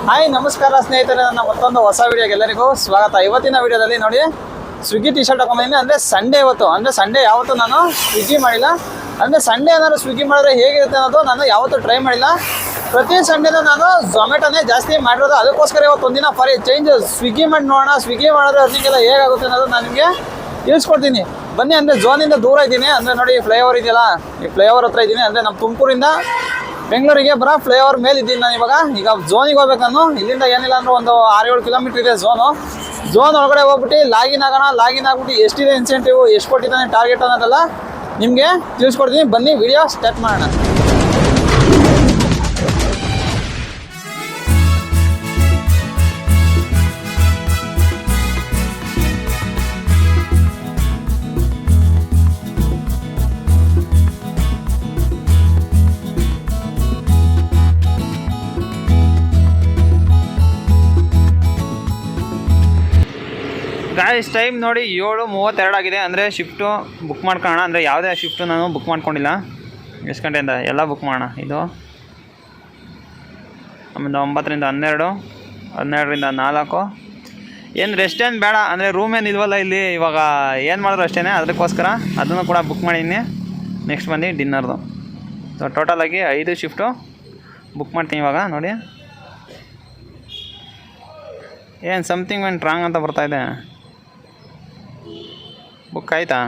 Hi ನಮಸ್ಕಾರ ಸ್ನೇಹಿತರೆ, ನನ್ನ ಮತ್ತೊಂದು ಹೊಸ ವಿಡಿಯೋಗೆ ಎಲ್ಲರಿಗೂ ಸ್ವಾಗತ. ಇವತ್ತಿನ ವಿಡಿಯೋದಲ್ಲಿ ನೋಡಿ ಸ್ವಿಗ್ಗಿ ಟಿ ಶರ್ಟ್ ಹಾಕೊಂಡ್ಬಂದಿನಿ. ಅಂದರೆ ಸಂಡೇ ಇವತ್ತು, ಅಂದರೆ ಸಂಡೇ ಯಾವತ್ತೂ ನಾನು ಸ್ವಿಗ್ಗಿ ಮಾಡಿಲ್ಲ. ಅಂದರೆ ಸಂಡೇ ಏನಾದ್ರು ಸ್ವಿಗ್ಗಿ ಮಾಡಿದ್ರೆ ಹೇಗಿರುತ್ತೆ ಅನ್ನೋದು ನಾನು ಯಾವತ್ತೂ ಟ್ರೈ ಮಾಡಿಲ್ಲ. ಪ್ರತಿ ಸಂಡೇನೂ ನಾನು ಝೊಮ್ಯಾಟೋನೇ ಜಾಸ್ತಿ ಮಾಡಿರೋದು. ಅದಕ್ಕೋಸ್ಕರ ಇವತ್ತು ಒಂದಿನ ಫಾರ್ ಚೇಂಜ್ ಸ್ವಿಗ್ಗಿ ಮಾಡಿ ನೋಡೋಣ. ಸ್ವಿಗ್ಗಿ ಮಾಡಿದ್ರೆ ಅರ್ನಿಂಗೆಲ್ಲ ಹೇಗಾಗುತ್ತೆ ಅನ್ನೋದು ನಾನು ನಿಮಗೆ ತಿಳಿಸ್ಕೊಡ್ತೀನಿ ಬನ್ನಿ. ಅಂದರೆ ಝೋನಿಂದ ದೂರ ಇದ್ದೀನಿ. ಅಂದರೆ ನೋಡಿ ಫ್ಲೈಓವರ್ ಇದೆಯಲ್ಲ, ಈ ಫ್ಲೈಓವರ್ ಹತ್ರ ಇದ್ದೀನಿ. ಅಂದರೆ ನಮ್ಮ ತುಮಕೂರಿಂದ ಬೆಂಗಳೂರಿಗೆ ಬರೋ ಫ್ಲೈಓವರ್ ಮೇಲೆ ಇದ್ದೀನಿ ನಾನು ಈಗ ಝೋನಿಗೆ ಹೋಗ್ಬೇಕು. ನಾನು ಇಲ್ಲಿಂದ ಏನಿಲ್ಲ ಅಂದ್ರೆ ಒಂದು 6-7 ಕಿಲೋಮೀಟ್ರ್ ಇದೆ ಝೋನ್ ಒಳಗಡೆ ಹೋಗ್ಬಿಟ್ಟು ಲಾಗಿನ್ ಆಗೋಣ. ಲಾಗಿನ್ ಆಗ್ಬಿಟ್ಟು ಎಷ್ಟಿದೆ ಇನ್ಸೆಂಟಿವ್, ಎಷ್ಟು ಕೊಟ್ಟಿದ್ದಾನೆ ಟಾರ್ಗೆಟ್ ಅನ್ನೋದೆಲ್ಲ ನಿಮಗೆ ತಿಳಿಸ್ಕೊಡ್ತೀನಿ. ಬನ್ನಿ ವಿಡಿಯೋ ಸ್ಟಾರ್ಟ್ ಮಾಡೋಣ. ಗಾಯ್ಸ್ ಟೈಮ್ ನೋಡಿ 7:32 ಆಗಿದೆ. ಅಂದರೆ ಶಿಫ್ಟು ಬುಕ್ ಮಾಡ್ಕೊಳ್ಳೋಣ. ಅಂದರೆ ಯಾವುದೇ ಶಿಫ್ಟು ನಾನು ಬುಕ್ ಮಾಡ್ಕೊಂಡಿಲ್ಲ. ಎಷ್ಟು ಗಂಟೆಯಿಂದ ಎಲ್ಲ ಬುಕ್ ಮಾಡೋಣ. ಇದು ಆಮೇಲೆ 9ರಿಂದ 12, 12ರಿಂದ 4. ಏನು ರೆಸ್ಟ್ ಏನು ಬೇಡ, ಅಂದರೆ ರೂಮ್ ಏನು ಇಲ್ವಲ್ಲ ಇಲ್ಲಿ. ಇವಾಗ ಏನು ಮಾಡಿದ್ರು ಅಷ್ಟೇ, ಅದಕ್ಕೋಸ್ಕರ ಅದನ್ನು ಕೂಡ ಬುಕ್ ಮಾಡಿದ್ದೀನಿ. ನೆಕ್ಸ್ಟ್ ಬಂದು ಡಿನ್ನರ್ದು. ಸೊ ಟೋಟಲಾಗಿ 5 ಶಿಫ್ಟು ಬುಕ್ ಮಾಡ್ತೀನಿ ಇವಾಗ. ನೋಡಿ ಏನು ಸಮಥಿಂಗ್ ವೆಂಟ್ ರಾಂಗ್ ಅಂತ ಬರ್ತಾಯಿದೆ. ಬುಕ್ ಆಯಿತಾ?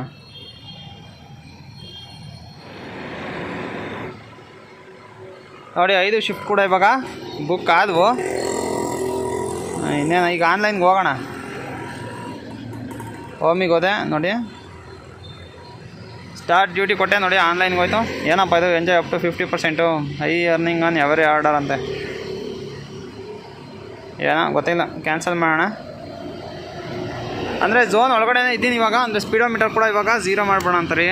ನೋಡಿ 5 ಶಿಫ್ಟ್ ಕೂಡ ಇವಾಗ ಬುಕ್ ಆದವು. ಇನ್ನೇನು ಈಗ ಆನ್ಲೈನ್ಗೆ ಹೋಗೋಣ. ಹೋಮಿಗೆ ಹೋದೆ ನೋಡಿ, ಸ್ಟಾರ್ಟ್ ಡ್ಯೂಟಿ ಕೊಟ್ಟೆ ನೋಡಿ, ಆನ್ಲೈನ್ಗೆ ಹೋಯ್ತು. ಏನಪ್ಪ ಇದು enjoy up to 50%, high earning on every order ಅಂತೆ. ಏನೋ ಗೊತ್ತಿಲ್ಲ, ಕ್ಯಾನ್ಸಲ್ ಮಾಡೋಣ. ಅಂದರೆ ಝೋನ್ ಒಳಗಡೆ ಇದ್ದೀನಿ ಇವಾಗ. ಅಂದರೆ ಸ್ಪೀಡೋಮೀಟರ್ ಕೂಡ ಇವಾಗ 0 ಮಾಡ್ಬೋಣ ಅಂತಾರೆ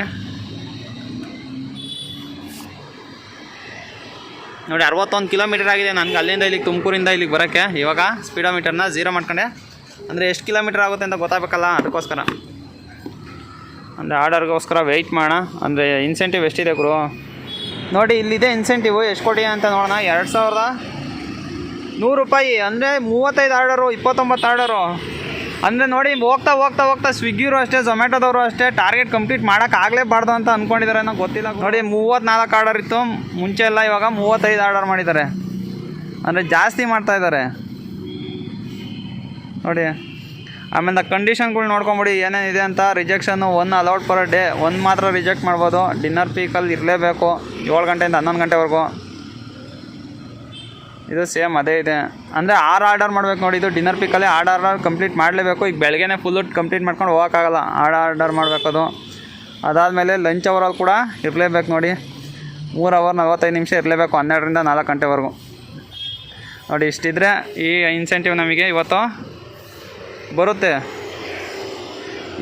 ನೋಡಿ. 61 ಕಿಲೋಮೀಟರ್ ಆಗಿದೆ ನನಗೆ ಅಲ್ಲಿಂದ ಇಲ್ಲಿಗೆ, ತುಮಕೂರಿಂದ ಇಲ್ಲಿಗೆ ಬರೋಕ್ಕೆ. ಇವಾಗ ಸ್ಪೀಡೋಮೀಟರ್ನ 0 ಮಾಡ್ಕೊಂಡೆ. ಅಂದರೆ ಎಷ್ಟು ಕಿಲೋಮೀಟರ್ ಆಗುತ್ತೆ ಅಂತ ಗೊತ್ತಾಗಬೇಕಲ್ಲ, ಅದಕ್ಕೋಸ್ಕರ. ಅಂದರೆ ಆರ್ಡರ್ಗೋಸ್ಕರ ವೆಯ್ಟ್ ಮಾಡೋಣ. ಅಂದರೆ ಇನ್ಸೆಂಟಿವ್ ಎಷ್ಟಿದೆ ಗುರು ನೋಡಿ, ಇಲ್ಲಿದೆ ಇನ್ಸೆಂಟಿವ್. ಎಷ್ಟು ಕೊಡಿ ಅಂತ ನೋಡೋಣ. 2100 ರೂಪಾಯಿ. ಅಂದರೆ 35 ಆರ್ಡರು, 29 ಆರ್ಡರು. ಅಂದರೆ ನೋಡಿ, ಹೋಗ್ತಾ ಹೋಗ್ತಾ ಹೋಗ್ತಾ ಸ್ವಿಗ್ಗಿಯವರು ಅಷ್ಟೇ, ಝೊಮ್ಯಾಟೋದವರು ಅಷ್ಟೇ ಟಾರ್ಗೆಟ್ ಕಂಪ್ಲೀಟ್ ಮಾಡೋಕ್ಕಾಗಲೇಬಾರ್ದು ಅಂತ ಅಂದ್ಕೊಂಡಿದ್ದಾರೆ ಅನ್ನೋ ಗೊತ್ತಿಲ್ಲ ನೋಡಿ. 34 ಆರ್ಡರ್ ಇತ್ತು ಮುಂಚೆ ಎಲ್ಲ, ಇವಾಗ 35 ಆರ್ಡರ್ ಮಾಡಿದ್ದಾರೆ. ಅಂದರೆ ಜಾಸ್ತಿ ಮಾಡ್ತಾಯಿದ್ದಾರೆ ನೋಡಿ. ಆಮೇಲೆ ಕಂಡೀಷನ್ಗಳು ನೋಡ್ಕೊಂಬಿಡಿ ಏನೇನಿದೆ ಅಂತ. ರಿಜೆಕ್ಷನ್ನು 1 ಅಲೌಡ್ ಪರ್ ಡೇ, 1 ಮಾತ್ರ ರಿಜೆಕ್ಟ್ ಮಾಡ್ಬೋದು. ಡಿನ್ನರ್ ಪೀಕಲ್ಲಿ ಇರಲೇಬೇಕು 7 ಗಂಟೆಯಿಂದ 11 ಗಂಟೆವರೆಗೂ. ಇದು ಸೇಮ್ ಅದೇ ಇದೆ. ಅಂದರೆ 6 ಆರ್ಡರ್ ಮಾಡಬೇಕು ನೋಡಿ. ಇದು ಡಿನ್ನರ್ ಪಿಕ್ಕಲ್ಲಿ 6 ಆರ್ಡರ್ ಕಂಪ್ಲೀಟ್ ಮಾಡಲೇಬೇಕು. ಈಗ ಬೆಳಗ್ಗೆನೇ ಫುಲ್ಲು ಕಂಪ್ಲೀಟ್ ಮಾಡ್ಕೊಂಡು ಹೋಗೋಕ್ಕಾಗಲ್ಲ, 6 ಆರ್ಡರ್ ಮಾಡಬೇಕದು. ಅದಾದಮೇಲೆ ಲಂಚ್ ಅವರಲ್ಲಿ ಕೂಡ ಇರಲೇಬೇಕು ನೋಡಿ. 3 ಅವರ್ 45 ನಿಮಿಷ ಇರಲೇಬೇಕು, 12ರಿಂದ 4 ಗಂಟೆವರೆಗೂ ನೋಡಿ. ಇಷ್ಟಿದ್ರೆ ಈ ಇನ್ಸೆಂಟಿವ್ ನಮಗೆ ಇವತ್ತು ಬರುತ್ತೆ.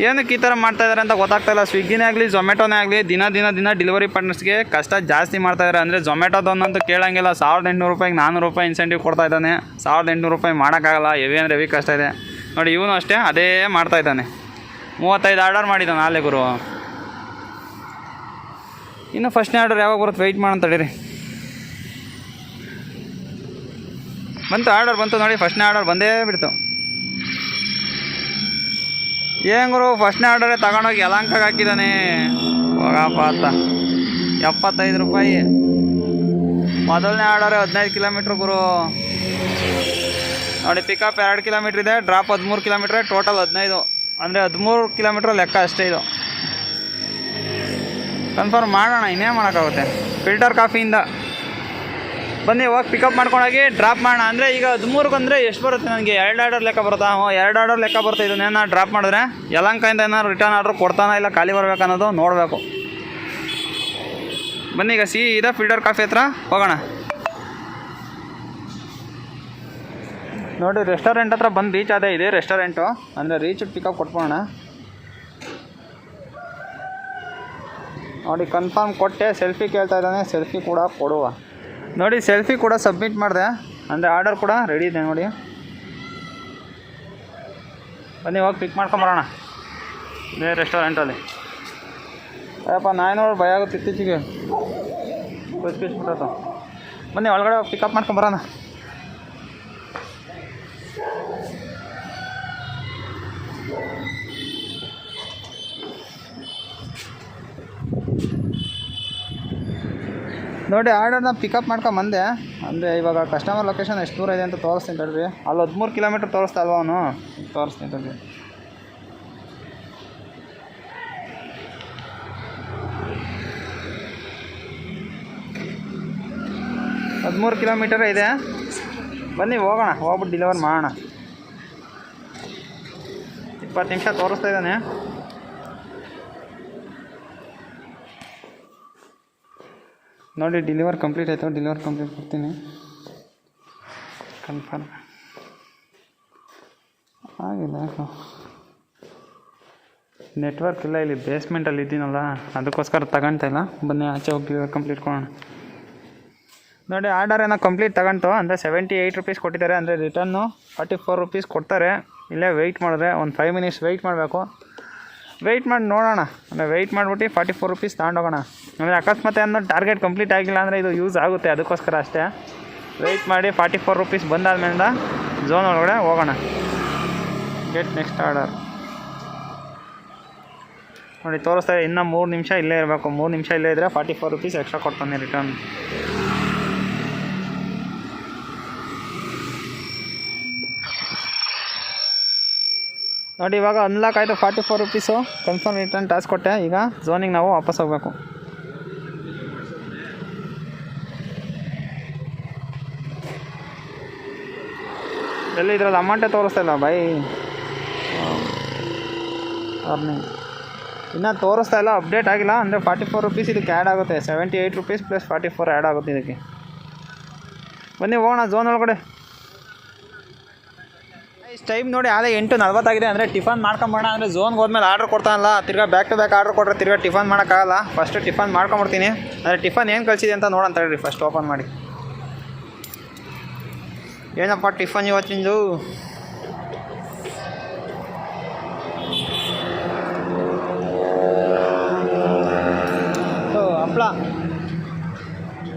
ಏನಕ್ಕೆ ಈ ಥರ ಮಾಡ್ತಾಯಿದ್ದಾರೆ ಅಂತ ಗೊತ್ತಾಗ್ತಾಯಿಲ್ಲ. ಸ್ವಿಗ್ಗಿನೇ ಆಗಲಿ ಝೊಮ್ಯಾಟೋನೇ ಆಗಲಿ ದಿನ ಡೆಲಿವರಿ ಪಾರ್ಟ್ನರ್ಸ್ಗೆ ಕಷ್ಟ ಜಾಸ್ತಿ ಮಾಡ್ತಾಯಿದ್ದಾರೆ. ಅಂದರೆ ಝೊಮ್ಯಾಟೋದೊಂದಂತೂ ಕೇಳೋಂಗಿಲ್ಲ. 1800 ರೂಪಾಯಿಗೆ 400 ರೂಪಾಯಿ ಇನ್ಸೆಂಟಿವ್ ಕೊಡ್ತಾ ಇದ್ದಾನೆ. 1800 ರೂಪಾಯಿ ಮಾಡೋಕ್ಕಾಗಲ್ಲ, ಹೆವಿ ಅಂದರೆ ಹೆವಿ ಕಷ್ಟ ಇದೆ ನೋಡಿ. ಇವನು ಅಷ್ಟೇ ಅದೇ ಮಾಡ್ತಾಯಿದ್ದಾನೆ. 35 ಆರ್ಡರ್ ಮಾಡಿದ್ದಾನೆ ನಾಳೆ ಗುರು. ಇನ್ನು ಫಸ್ಟ್ನೇ ಆರ್ಡರ್ ಯಾವಾಗ ಬರುತ್ತೆ ವೆಯ್ಟ್ ಮಾಡೋಣ ತಡೀರಿ. ಬಂತು, ಆರ್ಡರ್ ಬಂತು ನೋಡಿ. ಫಸ್ಟ್ನೇ ಆರ್ಡರ್ ಬಂದೇ ಬಿಡ್ತು. ಏನು ಗುರು, ಫಸ್ಟ್ನೇ ಆರ್ಡರೇ ತಗೊಂಡೋಗಿ ಯಲಹಂಕಕ್ಕೆ ಹಾಕಿದ್ದಾನೆ. ಹೋಗಪ್ಪ ಅಂತ 75 ರೂಪಾಯಿ. ಮೊದಲನೇ ಆರ್ಡರೇ 15 ಕಿಲೋಮೀಟ್ರ್ ಗುರು ನೋಡಿ. ಪಿಕಪ್ 2 ಕಿಲೋಮೀಟ್ರ್ ಇದೆ, ಡ್ರಾಪ್ 13 ಕಿಲೋಮೀಟ್ರ್, ಟೋಟಲ್ 15. ಅಂದರೆ 13 ಕಿಲೋಮೀಟ್ರ್ ಲೆಕ್ಕ ಅಷ್ಟೇ. ಇದು ಕನ್ಫರ್ಮ್ ಮಾಡೋಣ, ಇನ್ನೇನು ಮಾಡೋಕ್ಕಾಗುತ್ತೆ. ಫಿಲ್ಟರ್ ಕಾಫಿಯಿಂದ ಬನ್ನಿ, ಹೋಗಿ ಪಿಕಪ್ ಮಾಡ್ಕೊಂಡೋಗಿ ಡ್ರಾಪ್ ಮಾಡೋಣ. ಅಂದರೆ ಈಗ 13ಕ್ಕೆ ಅಂದರೆ ಎಷ್ಟು ಬರುತ್ತೆ ನನಗೆ? 2 ಆರ್ಡರ್ ಲೆಕ್ಕ ಬರುತ್ತಾ? 2 ಆರ್ಡರ್ ಲೆಕ್ಕ ಬರುತ್ತೆ. ಇದನ್ನೇನು ಡ್ರಾಪ್ ಮಾಡಿದ್ರೆ ಯಲಹಂಕದಿಂದ ಏನಾರು ರಿಟರ್ನ್ ಆರ್ಡ್ರ್ ಕೊಡ್ತಾನೋ ಇಲ್ಲ, ಖಾಲಿ ಬರ್ಬೇಕು ಅನ್ನೋದು ನೋಡಬೇಕು. ಬನ್ನಿ ಈಗ ಇದೆ ಫಿಲ್ಟರ್ ಕಾಫಿ ಹತ್ರ ಹೋಗೋಣ ನೋಡಿ. ರೆಸ್ಟೋರೆಂಟ್ ಹತ್ರ ಬಂದು ರೀಚ್ ಆದ. ಇದೆ ರೆಸ್ಟೋರೆಂಟು. ಅಂದರೆ ರೀಚ್ ಪಿಕಪ್ ಕೊಟ್ಬೋಣ ನೋಡಿ. ಕನ್ಫರ್ಮ್ ಕೊಟ್ಟೆ. ಸೆಲ್ಫಿ ಕೇಳ್ತಾ ಇದ್ದಾನೆ, ಸೆಲ್ಫಿ ಕೂಡ ಕೊಡುವ ನೋಡಿ. ಸೆಲ್ಫಿ ಕೂಡ ಸಬ್ಮಿಟ್ ಮಾಡಿದೆ. ಅಂದರೆ ಆರ್ಡರ್ ಕೂಡ ರೆಡಿ ಇದೆ ನೋಡಿ. ಬನ್ನಿ ಹೋಗಿ ಪಿಕ್ ಮಾಡ್ಕೊಂಬರೋಣ ಇದೇ ರೆಸ್ಟೋರೆಂಟಲ್ಲಿ. ಅಯ್ಯಪ್ಪ 900 ಭಯ ಆಗುತ್ತೆ ಇತ್ತೀಚೆಗೆ. ಬಿಟ್ಟಾಯ್ತು. ಬನ್ನಿ ಒಳಗಡೆ ಪಿಕಪ್ ಮಾಡ್ಕೊಂಬರೋಣ. ನೋಡಿ ಆರ್ಡರ್ನ ಪಿಕಪ್ ಮಾಡ್ಕೊಂಬಂದೆ. ಅಂದರೆ ಇವಾಗ ಕಸ್ಟಮರ್ ಲೊಕೇಶನ್ ಎಷ್ಟು ದೂರ ಇದೆ ಅಂತ ತೋರಿಸ್ತೀನಿ ತಡ್ರಿ. ಅಲ್ಲಿ 13 ಕಿಲೋಮೀಟ್ರ್ ತೋರಿಸ್ತಾ ಅಲ್ವ ಅವನು, ತೋರಿಸ್ತೀನಿ ತಡ್ರಿ. ಹದಿಮೂರು ಕಿಲೋಮೀಟರ್ ಇದೆ. ಬನ್ನಿ ಹೋಗೋಣ, ಹೋಗ್ಬಿಟ್ಟು ಡೆಲಿವರ್ ಮಾಡೋಣ. 20 ನಿಮಿಷ ತೋರಿಸ್ತಾ ಇದ್ದಾನೆ. ನೋಡಿ ಡೆಲಿವರ್ ಕಂಪ್ಲೀಟ್ ಆಯಿತು. ಡೆಲಿವರ್ ಕಂಪ್ಲೀಟ್ ಕೊಡ್ತೀನಿ, ಕನ್ಫರ್ಮ್ ಆಗಿಲ್ಲ. ಯಾಕೋ ನೆಟ್ವರ್ಕ್ ಇಲ್ಲ, ಇಲ್ಲಿ ಬೇಸ್ಮೆಂಟಲ್ಲಿ ಇದ್ದೀನಲ್ಲ ಅದಕ್ಕೋಸ್ಕರ ತಗೊಳ್ತಾ ಇಲ್ಲ. ಬನ್ನಿ ಆಚೆ ಹೋಗಿ ಡೆಲಿವರ್ ಕಂಪ್ಲೀಟ್ ಕೊಡೋಣ. ನೋಡಿ ಆರ್ಡರ್ ಏನೋ ಕಂಪ್ಲೀಟ್ ತಗೊಂತು. ಅಂದರೆ 78 ರುಪೀಸ್ ಕೊಟ್ಟಿದ್ದಾರೆ. ಅಂದರೆ ರಿಟರ್ನು 44 ರುಪೀಸ್ ಕೊಡ್ತಾರೆ. ಇಲ್ಲೇ ವೆಯ್ಟ್ ಮಾಡಿದ್ರೆ ಒಂದು 5 ಮಿನಿಟ್ಸ್ ವೆಯ್ಟ್ ಮಾಡಬೇಕು. ವೆಯ್ಟ್ ಮಾಡಿ ನೋಡೋಣ. ಅಂದರೆ ವೆಯ್ಟ್ ಮಾಡಿಬಿಟ್ಟು 44 ರುಪೀಸ್ ತಗೊಂಡೋಗೋಣ. ಅಂದರೆ ಅಕಸ್ಮಾತ್ ಅನ್ನೋ ಟಾರ್ಗೆಟ್ ಕಂಪ್ಲೀಟ್ ಆಗಿಲ್ಲ ಅಂದರೆ ಇದು ಯೂಸ್ ಆಗುತ್ತೆ, ಅದಕ್ಕೋಸ್ಕರ ಅಷ್ಟೇ. ವೆಯ್ಟ್ ಮಾಡಿ 44 ರುಪೀಸ್ ಬಂದಾದ್ಮೇಲೆ ಝೋನ್ ಒಳಗಡೆ ಹೋಗೋಣ. Get next order. ನೋಡಿ ತೋರಿಸ್ತಾರೆ, ಇನ್ನೂ 3 ನಿಮಿಷ ಇಲ್ಲೇ ಇರಬೇಕು. 3 ನಿಮಿಷ ಇಲ್ಲೇ ಇದ್ದರೆ 44 ರುಪೀಸ್ ಎಕ್ಸ್ಟ್ರಾ ಕೊಡ್ತಾನೆ ರಿಟರ್ನ್. ನೋಡಿ ಇವಾಗ ಅನ್ಲಾಕ್ ಆಯಿತು. 44 ರುಪೀಸು ಕನ್ಫರ್ಮ್ ರಿಟರ್ನ್ ಟಾಸ್ಕ್ ಕೊಟ್ಟೆ. ಈಗ ಝೋನಿಗೆ ನಾವು ವಾಪಸ್ ಹೋಗಬೇಕು. ಎಲ್ಲಿ ಇದ್ರಲ್ಲಿ ಅಮೌಂಟೇ ತೋರಿಸ್ತಾ ಇಲ್ಲ ಬೈ. ಅರ್ನಿಂಗ್ ಇನ್ನೂ ತೋರಿಸ್ತಾ ಇಲ್ಲ, ಅಪ್ಡೇಟ್ ಆಗಿಲ್ಲ. ಅಂದರೆ 44 ರುಪೀಸ್ ಇದಕ್ಕೆ ಆ್ಯಡ್ ಆಗುತ್ತೆ. 78 ರುಪೀಸ್ ಪ್ಲಸ್ 44 ಆ್ಯಡ್ ಆಗುತ್ತೆ ಇದಕ್ಕೆ. ಬನ್ನಿ ಹೋಗೋಣ ಝೋನ್ ಒಳಗಡೆ. ಇಷ್ಟು ಟೈಮ್ ನೋಡಿ ಆಲೇ 8:40 ಆಗಿದೆ. ಅಂದರೆ ಟಿಫನ್ ಮಾಡ್ಕೊಂಬೋಣ. ಅಂದರೆ ಝೋನ್ಗೆ ಹೋದ್ಮೇಲೆ ಆರ್ಡ್ರ್ ಕೊಡ್ತಾನಲ್ಲ, ತಿರ್ಗಾ ಬ್ಯಾಕ್ ಟು ಬ್ಯಾಕ್ ಆರ್ಡ್ರ್ ಕೊಟ್ಟರೆ ತಿರ್ಗಾ ಟಿಫನ್ ಮಾಡೋಕ್ಕಾಗಲ್ಲ. ಫಸ್ಟು ಟಿಫನ್ ಮಾಡ್ಕೊಂಬಿಡ್ತೀನಿ. ಅಂದರೆ ಟಿಫನ್ ಏನು ಕಳಿಸಿದೆ ಅಂತ ನೋಡೋಣ ತಗೊಳ್ರಿ. ಫಸ್ಟ್ ಓಪನ್ ಮಾಡಿ. ಏನಪ್ಪ ಟಿಫನ್ ಇವತ್ತಿಂದು? ಹಪ್ಪಳ,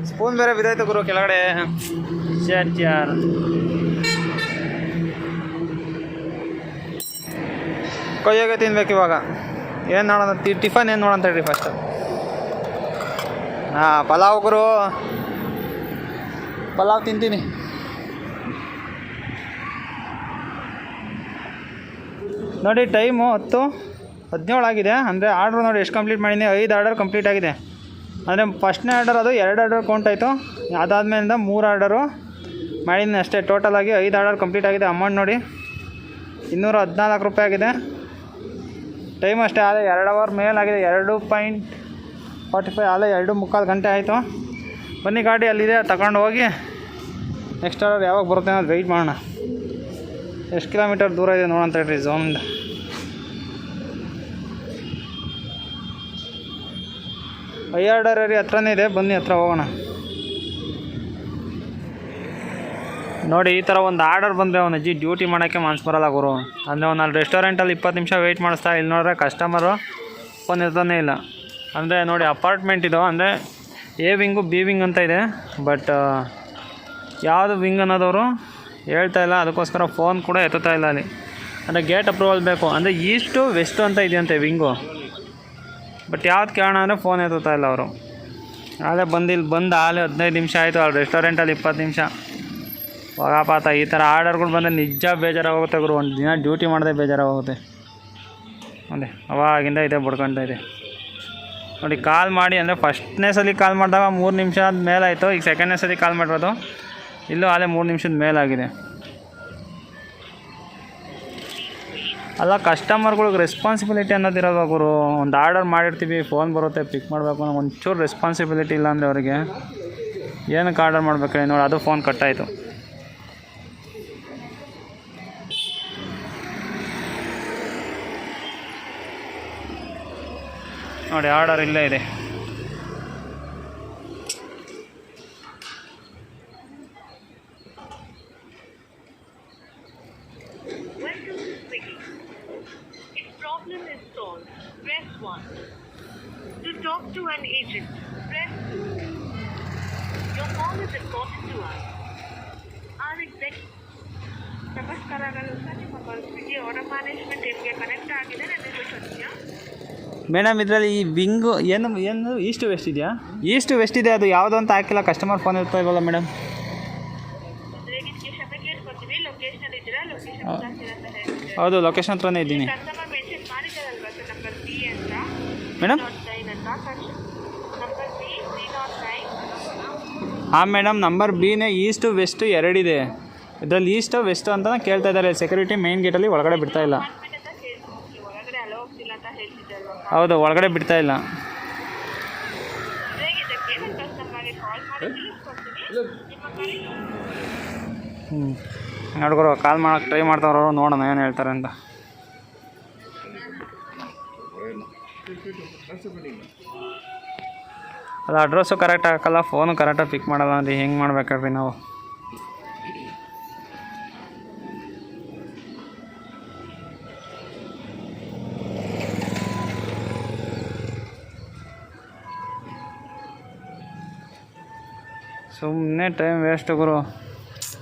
ಸ್ಪೂನ್ ಬೇರೆ ಬಿದ್ದಾಯ್ತು ಗುರು ಕೆಳಗಡೆ. ಚಾರ್ ಕೊಯ್ಯಾಗೆ ತಿನ್ಬೇಕು ಇವಾಗ. ಏನು ನೋಡೋಣ ಟಿಫನ್ ಏನು ನೋಡೋಣ ತಡ್ರಿ ಫಸ್ಟ್. ಪಲಾವ್ ಗುರು, ಪಲಾವ್ ತಿಂತೀನಿ. ನೋಡಿ ಟೈಮು 10:17 ಆಗಿದೆ. ಅಂದರೆ ಆರ್ಡ್ರ್ ನೋಡಿ ಎಷ್ಟು ಕಂಪ್ಲೀಟ್ ಮಾಡಿದ್ದೀನಿ. 5 ಆರ್ಡರ್ ಕಂಪ್ಲೀಟ್ ಆಗಿದೆ. ಅಂದರೆ ಫಸ್ಟ್ನೇ ಆರ್ಡರ್ ಅದು 2 ಆರ್ಡರ್ ಕೌಂಟ್ ಆಯಿತು. ಅದಾದಮೇಲಿಂದ 3 ಆರ್ಡರು ಮಾಡಿದ್ದೀನಿ ಅಷ್ಟೇ. ಟೋಟಲಾಗಿ 5 ಆರ್ಡರ್ ಕಂಪ್ಲೀಟ್ ಆಗಿದೆ. ಅಮೌಂಟ್ ನೋಡಿ 214 ರೂಪಾಯಿ ಆಗಿದೆ. ಟೈಮ್ ಅಷ್ಟೇ ಆದರೆ 2 ಅವರ್ ಮೇಲಾಗಿದೆ. 2.45 ಆದರೆ 2.25 ಗಂಟೆ ಆಯಿತು. ಬನ್ನಿ ಗಾಡಿ ಅಲ್ಲಿದೆ, ತಗೊಂಡು ಹೋಗಿ ನೆಕ್ಸ್ಟ್ ಆರ್ಡರ್ ಯಾವಾಗ ಬರುತ್ತೆ ಅನ್ನೋದು ವೆಯ್ಟ್ ಮಾಡೋಣ. ಎಷ್ಟು ಕಿಲೋಮೀಟರ್ ದೂರ ಇದೆ ನೋಡೋಣ ತಡ್ರಿ ಝೋನಿಂದ. ಆರ್ಡರ್ ಏರಿ ಹತ್ರನೇ ಇದೆ. ಬನ್ನಿ ಹತ್ರ ಹೋಗೋಣ. ನೋಡಿ ಈ ಥರ ಒಂದು ಆರ್ಡರ್ ಬಂದರೆ ಅವನ ಅಜ್ಜಿ ಡ್ಯೂಟಿ ಮಾಡೋಕ್ಕೆ ಮನ್ಸು ಬರೋಲ್ಲ ಗುರು. ಅಂದರೆ ಒಂದು ಅಲ್ಲಿ ರೆಸ್ಟೋರೆಂಟಲ್ಲಿ 20 ನಿಮಿಷ ವೆಯ್ಟ್ ಮಾಡಿಸ್ತಾ, ಇಲ್ಲಿ ನೋಡಿದ್ರೆ ಕಸ್ಟಮರು ಫೋನ್ ಇರ್ತಾನೆ ಇಲ್ಲ. ಅಂದರೆ ನೋಡಿ ಅಪಾರ್ಟ್ಮೆಂಟ್ ಇದು. ಅಂದರೆ ಎ ವಿಂಗು ಬಿ ವಿಂಗ್ ಅಂತ ಇದೆ. ಬಟ್ ಯಾವುದು ವಿಂಗ್ ಅನ್ನೋದವರು ಹೇಳ್ತಾ ಇಲ್ಲ. ಅದಕ್ಕೋಸ್ಕರ ಫೋನ್ ಕೂಡ ಎತ್ತುತ್ತಾ ಇಲ್ಲ ಅಲ್ಲಿ. ಅಂದರೆ ಗೇಟ್ ಅಪ್ರೂವಲ್ ಬೇಕು. ಅಂದರೆ ಈಸ್ಟು ವೆಸ್ಟು ಅಂತ ಇದೆಯಂತೆ ವಿಂಗು. ಬಟ್ ಯಾವ್ದು ಕೇಳೋಣ ಅಂದರೆ ಫೋನ್ ಎತ್ತುತ್ತಾ ಇಲ್ಲ ಅವರು. ಆಲೇ ಬಂದು ಆಲೇ 15 ನಿಮಿಷ ಆಯಿತು. ಅಲ್ಲಿ ರೆಸ್ಟೋರೆಂಟಲ್ಲಿ 20 ನಿಮಿಷ. ಹೋಗಪ್ಪಾತ ಈ ಥರ ಆರ್ಡರ್ಗಳು ಬಂದರೆ ನಿಜ ಬೇಜಾರಾಗೋಗುತ್ತೆ ಗುರು. ಒಂದು ದಿನ ಡ್ಯೂಟಿ ಮಾಡಿದೆ ಬೇಜಾರಾಗೋಗುತ್ತೆ. ಅದೇ ಅವಾಗಿಂದ ಇದೆ ಬಡ್ಕೊಳ್ತಾ ಇದೆ. ನೋಡಿ ಕಾಲ್ ಮಾಡಿ, ಅಂದರೆ ಫಸ್ಟ್ನೇ ಸಲ ಕಾಲ್ ಮಾಡಿದಾಗ 3 ನಿಮಿಷ ಮೇಲಾಯಿತು. ಈಗ ಸೆಕೆಂಡ್ನೇ ಸಲ ಕಾಲ್ ಮಾಡಿರೋದು. ಇಲ್ಲೂ ಆಲೇ 3 ನಿಮಿಷದ ಮೇಲಾಗಿದೆ. ಅಲ್ಲ ಕಸ್ಟಮರ್ಗಳಿಗೆ ರೆಸ್ಪಾನ್ಸಿಬಿಲಿಟಿ ಅನ್ನೋದಿರೋದು ಗುರು. ಒಂದು ಆರ್ಡರ್ ಮಾಡಿರ್ತೀವಿ, ಫೋನ್ ಬರುತ್ತೆ, ಪಿಕ್ ಮಾಡಬೇಕು ಅನ್ನೋ ಒಂಚೂರು ರೆಸ್ಪಾನ್ಸಿಬಿಲಿಟಿ ಇಲ್ಲ ಅಂದರೆ ಅವರಿಗೆ ಏನಕ್ಕೆ ಆರ್ಡರ್ ಮಾಡಬೇಕು ನೋಡಿ. ಅದು ಫೋನ್ ಕಟ್ಟಾಯಿತು. ನೋಡಿ ಆರ್ಡರ್ ಇಲ್ಲೇ ಇದೆ. To talk to an agent, press 2. Your call is important to us. Our executive. ನಮಸ್ಕಾರಗಳು ಸರ್, ನಿಮ್ಮ ಕಾಲ್ ಸ್ವಿಗ್ಗಿ ಆರ್ಡರ್ ಮ್ಯಾನೇಜ್ಮೆಂಟ್ ಟೀಮ್ಗೆ ಕನೆಕ್ಟ್ ಆಗಿದೆ. ನನ್ನ ಹೆಸರು ಸತ್ಯ. ಮೇಡಮ್ ಇದರಲ್ಲಿ ಈ ವಿಂಗು ಏನು ಈಸ್ಟ್ ವೆಸ್ಟ್ ಇದೆಯಾ? ಈಸ್ಟ್ ವೆಸ್ಟ್ ಇದೆ, ಅದು ಯಾವುದು ಅಂತ ಹಾಕಿಲ್ಲ, ಕಸ್ಟಮರ್ ಫೋನ್ ಇರ್ತಾ ಇಲ್ವಲ್ಲ ಮೇಡಮ್? ಹೌದು, ಲೊಕೇಶನ್ ಹತ್ರನೇ ಇದ್ದೀನಿ ಮೇಡಮ್. ಹಾಂ ಮೇಡಮ್, ನಂಬರ್ ಬಿನೇ ಈಸ್ಟು ವೆಸ್ಟು ಎರಡಿದೆ. ಇದರಲ್ಲಿ ಈಸ್ಟು ವೆಸ್ಟು ಅಂತ ಕೇಳ್ತಾ ಇದ್ದಾರೆ. ಸೆಕ್ಯೂರಿಟಿ ಮೇನ್ ಗೇಟಲ್ಲಿ ಒಳಗಡೆ ಬಿಡ್ತಾ ಇಲ್ಲ. ಹೌದು, ಒಳಗಡೆ ಬಿಡ್ತಾ ಇಲ್ಲ. ನೋಡ್ಕೊರು ಕಾಲ್ ಮಾಡೋಕ್ಕೆ ಟ್ರೈ ಮಾಡ್ತಾವ್ರು, ನೋಡೋಣ ಏನು ಹೇಳ್ತಾರೆ ಅಂತ. ಅದು ಅಡ್ರೆಸ್ಸು ಕರೆಕ್ಟ್ ಹಾಕಲ್ಲ, ಫೋನು ಕರೆಕ್ಟಾಗಿ ಪಿಕ್ ಮಾಡಲ್ಲ ಅಂದರೆ ಹೆಂಗೆ ಮಾಡ್ಬೇಕ್ರಿ ನಾವು? ಸುಮ್ಮನೆ ಟೈಮ್ ವೇಸ್ಟ್ ಗುರು.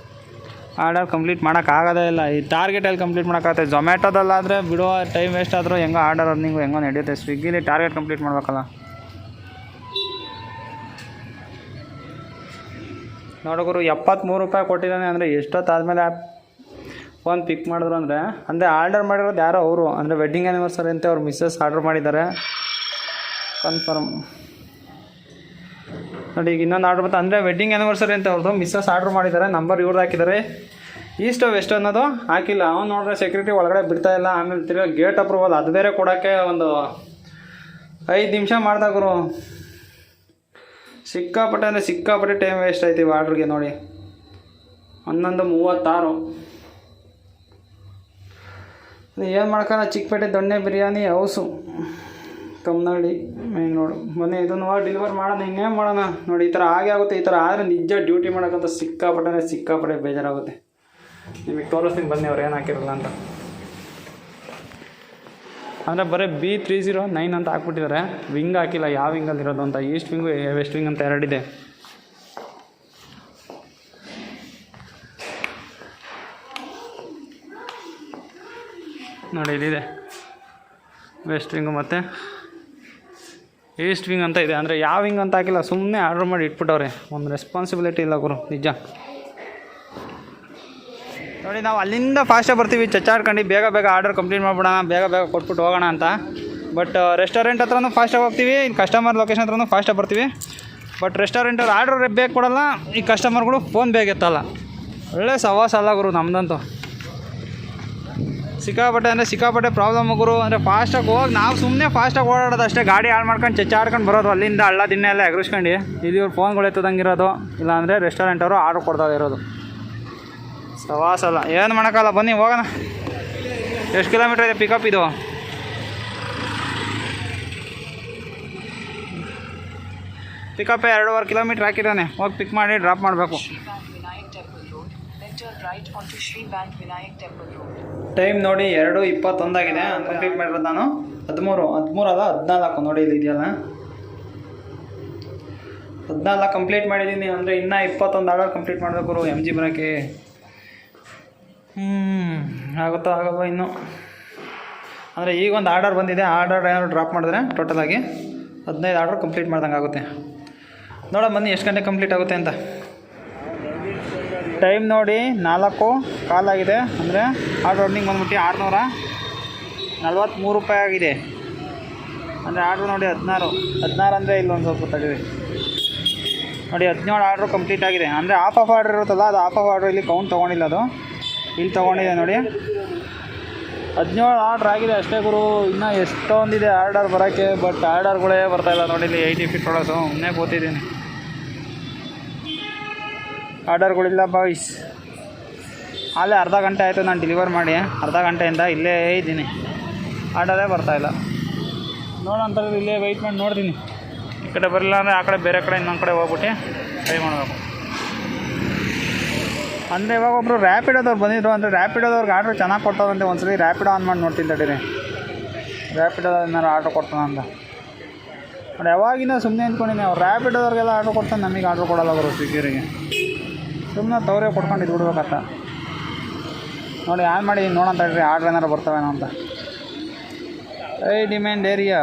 ಆರ್ಡರ್ ಕಂಪ್ಲೀಟ್ ಮಾಡೋಕ್ಕಾಗೋದೇ ಇಲ್ಲ. ಈ ಟಾರ್ಗೆಟಲ್ಲಿ ಕಂಪ್ಲೀಟ್ ಮಾಡೋಕ್ಕಾಗುತ್ತೆ. ಝೊಮ್ಯಾಟೋದಲ್ಲಾದರೆ ಬಿಡುವ ಟೈಮ್ ವೇಸ್ಟ್ ಆದರೂ ಹೆಂಗೋ ಆರ್ಡರ್ ಅರ್ನಿಂಗು ಹೆಂಗೋ ನಡೆಯುತ್ತೆ. ಸ್ವಿಗ್ಗಿಲಿ ಟಾರ್ಗೆಟ್ ಕಂಪ್ಲೀಟ್ ಮಾಡ್ಬೇಕಲ್ಲ. ನೋಡೋರು 73 ರೂಪಾಯಿ ಕೊಟ್ಟಿದ್ದಾನೆ ಅಂದರೆ ಎಷ್ಟೊತ್ತಾದಮೇಲೆ ಫೋನ್ ಪಿಕ್ ಮಾಡಿದ್ರು ಅಂದರೆ ಆರ್ಡರ್ ಮಾಡಿರೋದು ಯಾರೋ ಅವರು, ಅಂದರೆ ವೆಡ್ಡಿಂಗ್ ಆ್ಯನಿವರ್ಸರಿ ಅಂತ ಅವ್ರು ಮಿಸ್ಸಸ್ ಆರ್ಡರ್ ಮಾಡಿದ್ದಾರೆ. ಕನ್ಫರ್ಮ್ ನೋಡಿ, ಈಗ ಇನ್ನೊಂದು ಆರ್ಡ್ರ್ ಬಂತು ಅಂದರೆ ವೆಡ್ಡಿಂಗ್ ಆ್ಯನಿವರ್ಸರಿ ಅಂತ ಅವ್ರದ್ದು ಮಿಸ್ಸಸ್ ಆರ್ಡ್ರ್ ಮಾಡಿದ್ದಾರೆ. ನಂಬರ್ ಇವ್ರದ್ದು ಹಾಕಿದ್ದಾರೆ. ಈಸ್ಟು ವೆಸ್ಟ್ ಅನ್ನೋದು ಹಾಕಿಲ್ಲ. ಅವ್ನು ನೋಡಿದ್ರೆ ಸೆಕ್ಯೂರಿಟಿ ಒಳಗಡೆ ಬಿಡ್ತಾಯಿಲ್ಲ. ಆಮೇಲೆ ತಿರ್ಗಿ ಗೇಟ್ ಅಪ್ರೂವಲ್ ಅದು ಬೇರೆ ಕೊಡೋಕ್ಕೆ ಒಂದು 5 ನಿಮಿಷ ಮಾಡ್ದಾಗರು. ಸಿಕ್ಕಾಪಟ್ಟೆ ಅಂದರೆ ಸಿಕ್ಕಾಪಟ್ಟೆ ಟೈಮ್ ವೇಸ್ಟ್ ಆಯ್ತೀವಿ ಆರ್ಡ್ರಿಗೆ. ನೋಡಿ 11:36. ಏನು ಮಾಡ್ಕೊಳ್ಳ, ಚಿಕ್ಕಪೇಟೆ ದೊಣ್ಣೆ biryani house Kammanahalli main road. ಬನ್ನಿ ಇದನ್ನು ಡೆಲಿವರ್ ಮಾಡೋಣ. ಇನ್ನೇನು ಮಾಡೋಣ ನೋಡಿ, ಈ ಥರ ಆಗೇ ಆಗುತ್ತೆ. ಈ ಥರ ಆದರೆ ನಿಜ ಡ್ಯೂಟಿ ಮಾಡೋಕ್ಕಂತ ಸಿಕ್ಕಾಪಟ್ಟೆ ಬೇಜಾರಾಗುತ್ತೆ. ನಿಮಗೆ ತೋರಿಸ್ತೀನಿ ಬನ್ನಿ ಅವ್ರು ಏನು ಹಾಕಿರಲ್ಲ ಅಂತ. ಅಂದರೆ ಬರೀ B309 ಅಂತ ಹಾಕ್ಬಿಟ್ಟಿದ್ದಾರೆ. ವಿಂಗ್ ಹಾಕಿಲ್ಲ, ಯಾವ ವಿಂಗಲ್ಲಿ ಇರೋದು ಅಂತ. ಈಸ್ಟ್ ವಿಂಗು ವೆಸ್ಟ್ ವಿಂಗ್ ಅಂತ ಎರಡಿದೆ. ನೋಡಿ ಇಲ್ಲಿದೆ ವೆಸ್ಟ್ ವಿಂಗು ಮತ್ತು ಈಸ್ಟ್ ವಿಂಗ್ ಅಂತ ಇದೆ. ಅಂದರೆ ಯಾವ ವಿಂಗ್ ಅಂತ ಹಾಕಿಲ್ಲ, ಸುಮ್ಮನೆ ಆರ್ಡ್ರ್ ಮಾಡಿ ಇಟ್ಬಿಟ್ಟವ್ರೆ. ಒಂದು ರೆಸ್ಪಾನ್ಸಿಬಿಲಿಟಿ ಇಲ್ಲ ಗುರು, ನಿಜ. ನೋಡಿ ನಾವು ಅಲ್ಲಿಂದ ಫಾಸ್ಟಾಗಿ ಬರ್ತೀವಿ, ಚಚ್ಚಾಡ್ಕೊಂಡು ಬೇಗ ಆರ್ಡರ್ ಕಂಪ್ಲೀಟ್ ಮಾಡ್ಬಿಡೋಣ, ಬೇಗ ಕೊಟ್ಬಿಟ್ಟು ಹೋಗೋಣ ಅಂತ. ಬಟ್ ರೆಸ್ಟೋರೆಂಟ್ ಹತ್ರನೂ ಫಾಸ್ಟಾಗಿ ಹೋಗ್ತೀವಿ, ಕಸ್ಟಮರ್ ಲೊಕೇಶನ್ ಹತ್ರನೂ ಫಾಸ್ಟಾಗಿ ಬರ್ತೀವಿ. ಬಟ್ ರೆಸ್ಟೋರೆಂಟವ್ರು ಆರ್ಡ್ರ್ ಬೇಗ ಕೊಡಲ್ಲ, ಈ ಕಸ್ಟಮರ್ಗಳು ಫೋನ್ ಬೇಗ ಎತ್ತಲ್ಲ. ಒಳ್ಳೆ ಸವಾಸ ಅಲ್ಲ ಗುರು ನಮ್ಮದಂತೂ. ಸಿಕ್ಕಾಪಟ್ಟೆ ಪ್ರಾಬ್ಲಮ್ ಗುರು. ಅಂದರೆ ಫಾಸ್ಟಾಗಿ ಹೋಗಿ ನಾವು ಸುಮ್ಮನೆ ಫಾಸ್ಟಾಗಿ ಓಡಾಡೋದು ಅಷ್ಟೇ. ಗಾಡಿ ಹಾಳು ಮಾಡ್ಕೊಂಡು ಚಚ್ಚಾಡ್ಕೊಂಡು ಬರೋದು, ಅಲ್ಲಿಂದ ಹಳ್ಳ ದಿನ ಎಲ್ಲ ಎಗರಿಸ್ಕೊಂಡು. ಇಲ್ಲಿ ಇವ್ರು ಫೋನ್ಗಳು ಎತ್ತದಂಗಿರೋದು, ಇಲ್ಲಾಂದರೆ ರೆಸ್ಟೋರೆಂಟವರು ಆರ್ಡ್ರ್ ಕೊಡ್ದಾಗಿರೋದು. ಸವಾಸಲ್ಲ, ಏನು ಮಾಡೋಕ್ಕಲ್ಲ. ಬನ್ನಿ ಹೋಗೋಣ. ಎಷ್ಟು ಕಿಲೋಮೀಟ್ರ್ ಇದೆ ಪಿಕಪ್ ಇದು? ಪಿಕಪ್ 2.5 ಕಿಲೋಮೀಟ್ರ್ ಹಾಕಿದ್ದಾನೆ. ಹೋಗಿ ಪಿಕ್ ಮಾಡಿ ಡ್ರಾಪ್ ಮಾಡಬೇಕು. ಟೈಮ್ ನೋಡಿ 2:21 ಆಗಿದೆ. ಕಂಪ್ಲೀಟ್ ಮಾಡಿರೋದು ನಾನು 13 ಅಲ್ಲ 14 ನೋಡಿ, ಇಲ್ಲಿ ಇದೆಯಲ್ಲ 14 ಕಂಪ್ಲೀಟ್ ಮಾಡಿದ್ದೀನಿ. ಅಂದರೆ ಇನ್ನೂ 21 ಆರ್ಡರ್ ಕಂಪ್ಲೀಟ್ ಮಾಡಬೇಕು MG ಬರೋಕ್ಕೆ. ಆಗುತ್ತೋ ಆಗಲ್ವ ಇನ್ನೂ. ಅಂದರೆ ಈಗ ಒಂದು ಆರ್ಡರ್ ಬಂದಿದೆ. ಆರ್ಡರ್ ಏನಾದ್ರು ಡ್ರಾಪ್ ಮಾಡಿದ್ರೆ ಟೋಟಲಾಗಿ 15 ಆರ್ಡರ್ ಕಂಪ್ಲೀಟ್ ಮಾಡ್ದಂಗೆ ಆಗುತ್ತೆ. ನೋಡೋಣ ಬನ್ನಿ ಎಷ್ಟು ಗಂಟೆ ಕಂಪ್ಲೀಟ್ ಆಗುತ್ತೆ ಅಂತ. ಟೈಮ್ ನೋಡಿ 4:15 ಆಗಿದೆ. ಅಂದರೆ ಆರ್ಡರ್ ರನ್ನಿಂಗ್ ಬಂದ್ಬಿಟ್ಟು 643 ರೂಪಾಯಿ ಆಗಿದೆ. ಅಂದರೆ ಆರ್ಡ್ರ್ ನೋಡಿ 16 ಅಂದರೆ ಇಲ್ಲೊಂದು ಸ್ವಲ್ಪ ತಡೀರಿ ನೋಡಿ 17 ಆರ್ಡ್ರು ಕಂಪ್ಲೀಟ್ ಆಗಿದೆ. ಅಂದರೆ ಆಫ್ ಆರ್ಡ್ರ್ ಇರುತ್ತಲ್ಲ, ಅದು ಆಫ್ ಆರ್ಡ್ರ್ ಇಲ್ಲಿ ಕೌಂಟ್ ತೊಗೊಂಡಿಲ್ಲ, ಅದು ಇಲ್ಲಿ ತೊಗೊಂಡಿದೆ ನೋಡಿ. 17 ಆರ್ಡ್ರ್ ಆಗಿದೆ ಅಷ್ಟೇ ಗುರು. ಇನ್ನೂ ಎಷ್ಟೊಂದಿದೆ ಆರ್ಡರ್ ಬರೋಕ್ಕೆ, ಬಟ್ ಆರ್ಡರ್ಗಳೇ ಬರ್ತಾಯಿಲ್ಲ ನೋಡಿ. ಇಲ್ಲಿ 80 ಫೀಟ್ ಒಳಗೆ ಸುಮ್ಮನೆ ಕೂತಿದ್ದೀನಿ, ಆರ್ಡರ್ಗಳಿಲ್ಲ ಬಾಯ್ಸ್. ಅಲ್ಲೇ ಅರ್ಧ ಗಂಟೆ ಆಯಿತು ನಾನು ಡೆಲಿವರ್ ಮಾಡಿ. ಅರ್ಧ ಗಂಟೆಯಿಂದ ಇಲ್ಲೇ ಇದ್ದೀನಿ, ಆರ್ಡರೇ ಬರ್ತಾಯಿಲ್ಲ. ನೋಡೋಂತ ಇಲ್ಲೇ ವೆಯ್ಟ್ ಮಾಡಿ ನೋಡ್ತೀನಿ. ಈ ಕಡೆ ಬರಲಿಲ್ಲ ಅಂದರೆ ಆ ಕಡೆ ಬೇರೆ ಕಡೆ ಇನ್ನೊಂದು ಕಡೆ ಹೋಗ್ಬಿಟ್ಟು ಟ್ರೈ ಮಾಡಬೇಕು. ಅಂದರೆ ಇವಾಗ ಒಬ್ಬರು ರ್ಯಾಪಿಡೋದವ್ರು ಬಂದಿದ್ರು. ಅಂದರೆ ರ್ಯಾಪಿಡೋದವ್ರಿಗೆ ಆರ್ಡ್ರ್ ಚೆನ್ನಾಗಿ ಕೊಡ್ತಾವಂತೆ. ಒಂದ್ಸಲಿ ರ್ಯಾಪಿಡೋ ಆನ್ ಮಾಡಿ ನೋಡ್ತೀನಿ ತಡೀರಿ, ರ್ಯಾಪಿಡೋ ಏನಾರು ಆರ್ಡ್ರ್ ಕೊಡ್ತಾನೆ ಅಂತ. ನೋಡಿ ಯಾವಾಗಿಂದ ಸುಮ್ಮನೆ ಅಂದ್ಕೊಂಡಿನಿ, ಅವ್ರು ರ್ಯಾಪಿಡೋದವ್ರಿಗೆಲ್ಲ ಆರ್ಡ್ರ್ ಕೊಡ್ತಾನೆ, ನಮಗೆ ಆರ್ಡ್ರ್ ಕೊಡೋಲ್ಲ ಅವರು ಸ್ವಿಗ್ಗಿಯವರಿಗೆ. ಸುಮ್ಮನೆ ತವರೇ ಕೊಡ್ಕೊಂಡು ಇದ್ಬಿಡ್ಬೇಕಂತ ನೋಡಿ. ಆನ್ ಮಾಡಿ ನೋಡೋಣ ತಡೀರಿ, ಆರ್ಡ್ರ್ ಏನಾರು ಬರ್ತಾವೇನೋ ಅಂತ. ಡಿಮ್ಯಾಂಡ್ ಏರಿಯಾ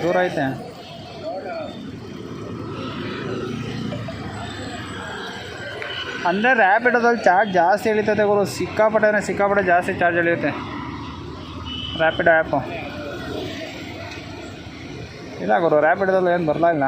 ದೂರ ಐತೆ. ಅಂದರೆ ರ್ಯಾಪಿಡೋದಲ್ಲಿ ಚಾರ್ಜ್ ಜಾಸ್ತಿ ಎಳಿತೈತೆ ಗುರು, ಸಿಕ್ಕಾಪಟ್ಟೆ ಜಾಸ್ತಿ ಚಾರ್ಜ್ ಎಳೆಯುತ್ತೆ ರ್ಯಾಪಿಡೋ ಆ್ಯಪು. ಇಲ್ಲ ಗುರು, ರ್ಯಾಪಿಡೋದಲ್ಲಿ ಏನು ಬರಲ್ಲ ಇಲ್ಲ.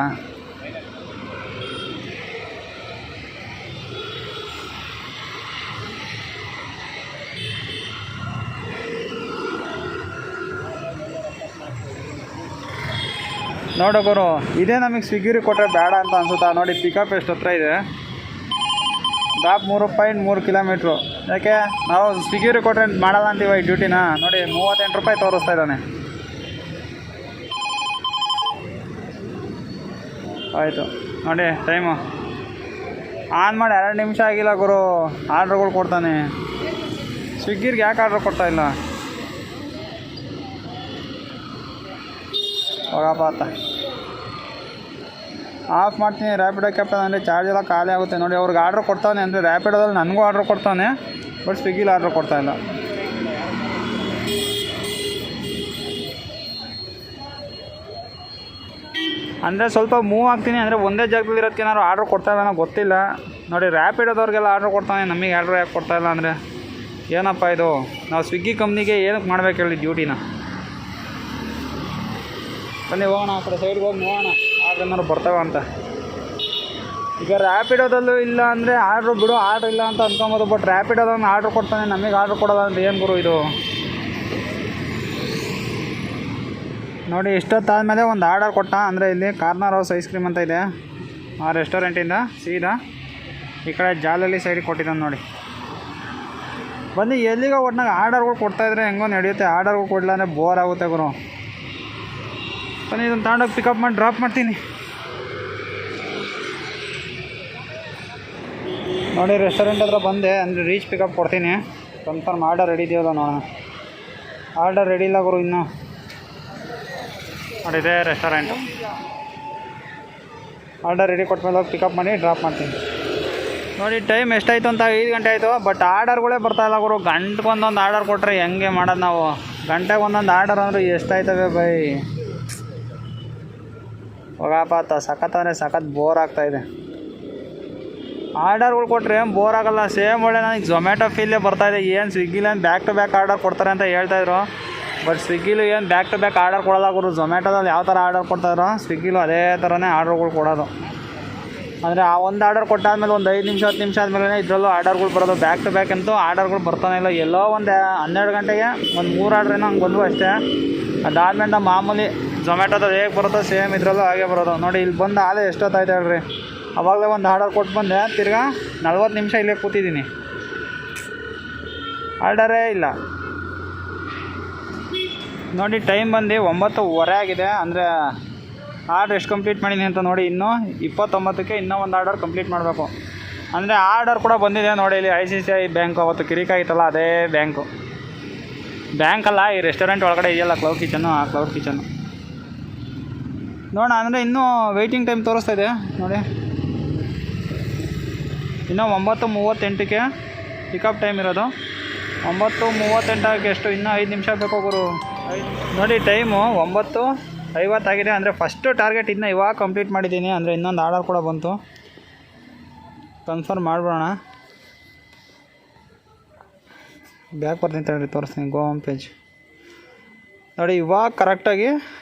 ನೋಡು ಗುರು, ಇದೇ ನಮಗೆ ಸ್ವಿಗ್ಗಿರಿಗೆ ಕೊಟ್ಟರೆ ಬೇಡ ಅಂತ ಅನ್ಸುತ್ತಾ? ನೋಡಿ ಪಿಕಪ್ ಎಷ್ಟು ಹತ್ರ ಇದೆ, ಡ್ರಾಪ್ 3.3 ಕಿಲೋಮೀಟ್ರು. ಯಾಕೆ ನಾವು ಸ್ವಿಗ್ಗಿರಿಗೆ ಕೊಟ್ಟರೆ ಮಾಡಲ್ಲ ಅಂತೀವ ಈ ಡ್ಯೂಟಿನ? ನೋಡಿ 38 ರೂಪಾಯಿ ತೋರಿಸ್ತಾ ಇದ್ದಾನೆ. ಆಯಿತು ನೋಡಿ ಟೈಮು ಆನ್ ಮಾಡಿ 2 ನಿಮಿಷ ಆಗಿಲ್ಲ ಗುರು, ಆರ್ಡ್ರ್ಗಳು ಕೊಡ್ತಾನೆ. ಸ್ವಿಗ್ಗಿಗೆ ಯಾಕೆ ಆರ್ಡ್ರ್ ಕೊಡ್ತಾಯಿಲ್ಲ? ಹೋಗಪ್ಪ ಆತ, ಆಫ್ ಮಾಡ್ತೀನಿ. ರ್ಯಾಪಿಡೋ ಕ್ಯಾಪ್ಟನ್ ಅಂದರೆ ಚಾರ್ಜ್ ಎಲ್ಲ ಖಾಲಿ ಆಗುತ್ತೆ. ನೋಡಿ ಅವ್ರಿಗೆ ಆರ್ಡ್ರ್ ಕೊಡ್ತಾನೆ ಅಂದರೆ ರ್ಯಾಪಿಡೋದಲ್ಲಿ ನನಗೂ ಆರ್ಡ್ರ್ ಕೊಡ್ತಾನೆ, ಬಟ್ ಸ್ವಿಗ್ಗಿಲಿ ಆರ್ಡ್ರ್ ಕೊಡ್ತಾಯಿಲ್ಲ. ಅಂದರೆ ಸ್ವಲ್ಪ ಮೂವ್ ಆಗ್ತೀನಿ ಅಂದರೆ ಒಂದೇ ಜಾಗದಲ್ಲಿ ಇರೋದಕ್ಕೆ ಏನಾದ್ರು ಆರ್ಡ್ರ್ ಕೊಡ್ತಾಯಿಲ್ಲ ಗೊತ್ತಿಲ್ಲ. ನೋಡಿ ರ್ಯಾಪಿಡೋದವ್ರಿಗೆಲ್ಲ ಆರ್ಡ್ರ್ ಕೊಡ್ತಾನೆ, ನಮಗೆ ಆರ್ಡ್ರ್ ಯಾಕೆ ಕೊಡ್ತಾಯಿಲ್ಲ ಅಂದರೆ ಏನಪ್ಪ ಇದು? ನಾವು ಸ್ವಿಗ್ಗಿ ಕಂಪ್ನಿಗೆ ಏನಕ್ಕೆ ಮಾಡ್ಬೇಕು ಹೇಳಿ ಡ್ಯೂಟಿನ? ಬನ್ನಿ ಹೋಗೋಣ, ಆ ಕಡೆ ಸೈಡ್ಗೆ ಹೋಗಿ ನೋಡೋಣ ಆರ್ಡ್ರ್ ಏನಾದ್ರು ಬರ್ತಾವೆ ಅಂತ. ಈಗ ರ್ಯಾಪಿಡೋದಲ್ಲೂ ಇಲ್ಲ ಅಂದರೆ ಆರ್ಡ್ರು ಬಿಡು, ಆರ್ಡ್ರ್ ಇಲ್ಲ ಅಂತ ಅಂದ್ಕೊಬೋದು. ಬಟ್ ರ್ಯಾಪಿಡೋದನ್ನು ಆರ್ಡ್ರ್ ಕೊಡ್ತಾನೆ, ನಮಗೆ ಆರ್ಡ್ರ್ ಕೊಡೋಲ್ಲ ಅಂದರೆ ಏನು ಗುರು ಇದು? ನೋಡಿ ಇಷ್ಟೊತ್ತಾದಮೇಲೆ ಒಂದು ಆರ್ಡರ್ ಕೊಟ್ಟ. ಅಂದರೆ ಇಲ್ಲಿ ಕಾರ್ನರ್ ಹೌಸ್ ಐಸ್ ಕ್ರೀಮ್ ಅಂತ ಇದೆ, ಆ ರೆಸ್ಟೋರೆಂಟಿಂದ ಸೀದಾ ಈ ಕಡೆ ಜಾಲಲ್ಲಿ ಸೈಡಿಗೆ ಕೊಟ್ಟಿದ್ದಾನೆ ನೋಡಿ. ಬನ್ನಿ ಎಲ್ಲಿಗೋ ಒಟ್ನಾಗ ಆರ್ಡರ್ಗಳು ಕೊಡ್ತಾಯಿದ್ರೆ ಹೆಂಗೋ ನಡೆಯುತ್ತೆ, ಆರ್ಡರ್ಗಳು ಕೊಡಲ್ಲ ಅಂದರೆ ಬೋರ್ ಆಗುತ್ತೆ ಗುರು. ಬನ್ನಿ ಇದನ್ನು ತಗೊಂಡೋಗಿ ಪಿಕಪ್ ಮಾಡಿ ಡ್ರಾಪ್ ಮಾಡ್ತೀನಿ. ನೋಡಿ ರೆಸ್ಟೋರೆಂಟ್ ಹತ್ರ ಬಂದೆ, ಅಂದರೆ ರೀಚ್ ಪಿಕಪ್ ಕೊಡ್ತೀನಿ. ಕನ್ಫರ್ಮ್ ಆರ್ಡರ್ ರೆಡಿ ಇದೆಯಲ್ಲ ನೋಡೋಣ. ಆರ್ಡರ್ ರೆಡಿ ಇಲ್ಲ ಗುರು ಇನ್ನೂ. ನೋಡಿದೆ ರೆಸ್ಟೋರೆಂಟು, ಆರ್ಡರ್ ರೆಡಿ ಕೊಟ್ಮೇಲೆ ಹೋಗಿ ಪಿಕಪ್ ಮಾಡಿ ಡ್ರಾಪ್ ಮಾಡ್ತೀನಿ. ನೋಡಿ ಟೈಮ್ ಎಷ್ಟಾಯಿತು ಅಂತ 5 ಗಂಟೆ ಆಯಿತು, ಬಟ್ ಆರ್ಡರ್ಗಳೇ ಬರ್ತಾಯಿಲ್ಲ ಗುರು. ಗಂಟೆಗೊಂದೊಂದು ಆರ್ಡರ್ ಕೊಟ್ಟರೆ ಹೆಂಗೆ ಮಾಡೋದು ನಾವು? ಗಂಟೆಗೆ ಒಂದೊಂದು ಆರ್ಡರ್ ಅಂದರೆ ಎಷ್ಟಾಯ್ತವೆ ಬೈ? ಹೋಗಪ್ಪ ಸಖತ್ ಅಂದರೆ ಸಖತ್ ಬೋರ್ ಆಗ್ತಾಯಿದೆ. ಆರ್ಡರ್ಗಳು ಕೊಟ್ಟರೆ ಏನು ಬೋರ್ ಆಗೋಲ್ಲ, ಸೇಮ್ ಒಳ್ಳೆ ನನಗೆ ಝೊಮ್ಯಾಟೊ ಫೀಲೇ ಬರ್ತಾಯಿದೆ. ಏನು ಸ್ವಿಗ್ಗಿಲೇನು ಬ್ಯಾಕ್ ಟು ಬ್ಯಾಕ್ ಆರ್ಡರ್ ಕೊಡ್ತಾರೆ ಅಂತ ಹೇಳ್ತಾಯಿದ್ರು, ಬಟ್ ಸ್ವಿಗ್ಗಿಲು ಏನು ಬ್ಯಾಕ್ ಟು ಬ್ಯಾಕ್ ಆರ್ಡರ್ ಕೊಡೋಲ್ಲ ಗುರು. ಝೊಮ್ಯಾಟೋದಲ್ಲಿ ಯಾವ ಥರ ಆರ್ಡರ್ ಕೊಡ್ತಾಯಿದ್ರು ಸ್ವಿಗ್ಗಿಲು ಅದೇ ಥರನೇ ಆರ್ಡರ್ಗಳು ಕೊಡೋದು. ಅಂದರೆ ಆ ಒಂದು ಆರ್ಡರ್ ಕೊಟ್ಟಾದ್ಮೇಲೆ ಒಂದು 5 ನಿಮಿಷ 10 ನಿಮಿಷ ಆದಮೇಲೆ ಇದರಲ್ಲೂ ಆರ್ಡರ್ಗಳು ಬರೋದು. ಬ್ಯಾಕ್ ಟು ಬ್ಯಾಕ್ ಅಂತೂ ಆರ್ಡರ್ಗಳು ಬರ್ತಾನೆ ಇಲ್ಲ. ಎಲ್ಲೋ ಒಂದು 12 ಗಂಟೆಗೆ ಒಂದು 3 ಆರ್ಡ್ರ್ ಏನೋ ಹಂಗೆ ಬಂದು ಅಷ್ಟೇ. ಅದಾದ್ಮೇಲೆ ಮಾಮೂಲಿ ಝೊಮ್ಯಾಟೋದಲ್ಲಿ ಹೇಗೆ ಬರುತ್ತೋ ಸೇಮ್ ಇದರಲ್ಲೂ ಹಾಗೆ ಬರೋದು. ನೋಡಿ ಇಲ್ಲಿ ಬಂದು ಆಲೇ ಎಷ್ಟೊತ್ತಾಯ್ತು ಹೇಳ್ರಿ, ಅವಾಗಲೇ ಒಂದು ಆರ್ಡರ್ ಕೊಟ್ಟು ಬಂದೆ, ತಿರ್ಗಾ 40 ನಿಮಿಷ ಇಲ್ಲೇ ಕೂತಿದ್ದೀನಿ, ಆರ್ಡರೇ ಇಲ್ಲ. ನೋಡಿ ಟೈಮ್ ಬಂದು 9:15 ಆಗಿದೆ. ಅಂದರೆ ಆರ್ಡ್ರ್ ಎಷ್ಟು ಕಂಪ್ಲೀಟ್ ಮಾಡೀನಿ ಅಂತ ನೋಡಿ, ಇನ್ನೂ 29ಕ್ಕೆ ಇನ್ನೂ ಒಂದು ಆರ್ಡರ್ ಕಂಪ್ಲೀಟ್ ಮಾಡಬೇಕು. ಅಂದರೆ ಆರ್ಡರ್ ಕೂಡ ಬಂದಿದೆ ನೋಡಿ. ಇಲ್ಲಿ ICICI ಬ್ಯಾಂಕು ಅವತ್ತು ಕಿರಿಕ್ ಆಗಿತ್ತಲ್ಲ, ಅದೇ ಬ್ಯಾಂಕಲ್ಲ, ಈ ರೆಸ್ಟೋರೆಂಟ್ ಒಳಗಡೆ ಇದೆಯಲ್ಲ ಕ್ಲೌಡ್ ಕಿಚನ್ನು, ಆ ಕ್ಲೌಡ್ ಕಿಚನ್ನು ನೋಡೋಣ. ಅಂದರೆ ಇನ್ನೂ ವೆಯ್ಟಿಂಗ್ ಟೈಮ್ ತೋರಿಸ್ತಾ ಇದೆ ನೋಡಿ. ಇನ್ನೂ 9:38ಕ್ಕೆ ಪಿಕಪ್ ಟೈಮ್ ಇರೋದು. 9:38 ಎಷ್ಟು, ಇನ್ನೂ 5 ನಿಮಿಷ ಬೇಕು ಗುರು. ನೋಡಿ ಟೈಮು 9:50 ಆಗಿದೆ. ಅಂದರೆ ಫಸ್ಟು ಟಾರ್ಗೆಟ್ ಇದನ್ನ ಇವಾಗ ಕಂಪ್ಲೀಟ್ ಮಾಡಿದ್ದೀನಿ. ಅಂದರೆ ಇನ್ನೊಂದು ಆರ್ಡರ್ ಕೂಡ ಬಂತು, ಕನ್ಫರ್ಮ್ ಮಾಡಿಬಿಡೋಣ. ಬ್ಯಾಕ್ ಬರ್ತೀನಿ ತಗೊಳ್ಳಿ, ತೋರಿಸ್ತೀನಿ. ಗೋ ಹೋಮ್ ಪೇಜ್ ನೋಡಿ. ಇವಾಗ ಕರೆಕ್ಟಾಗಿ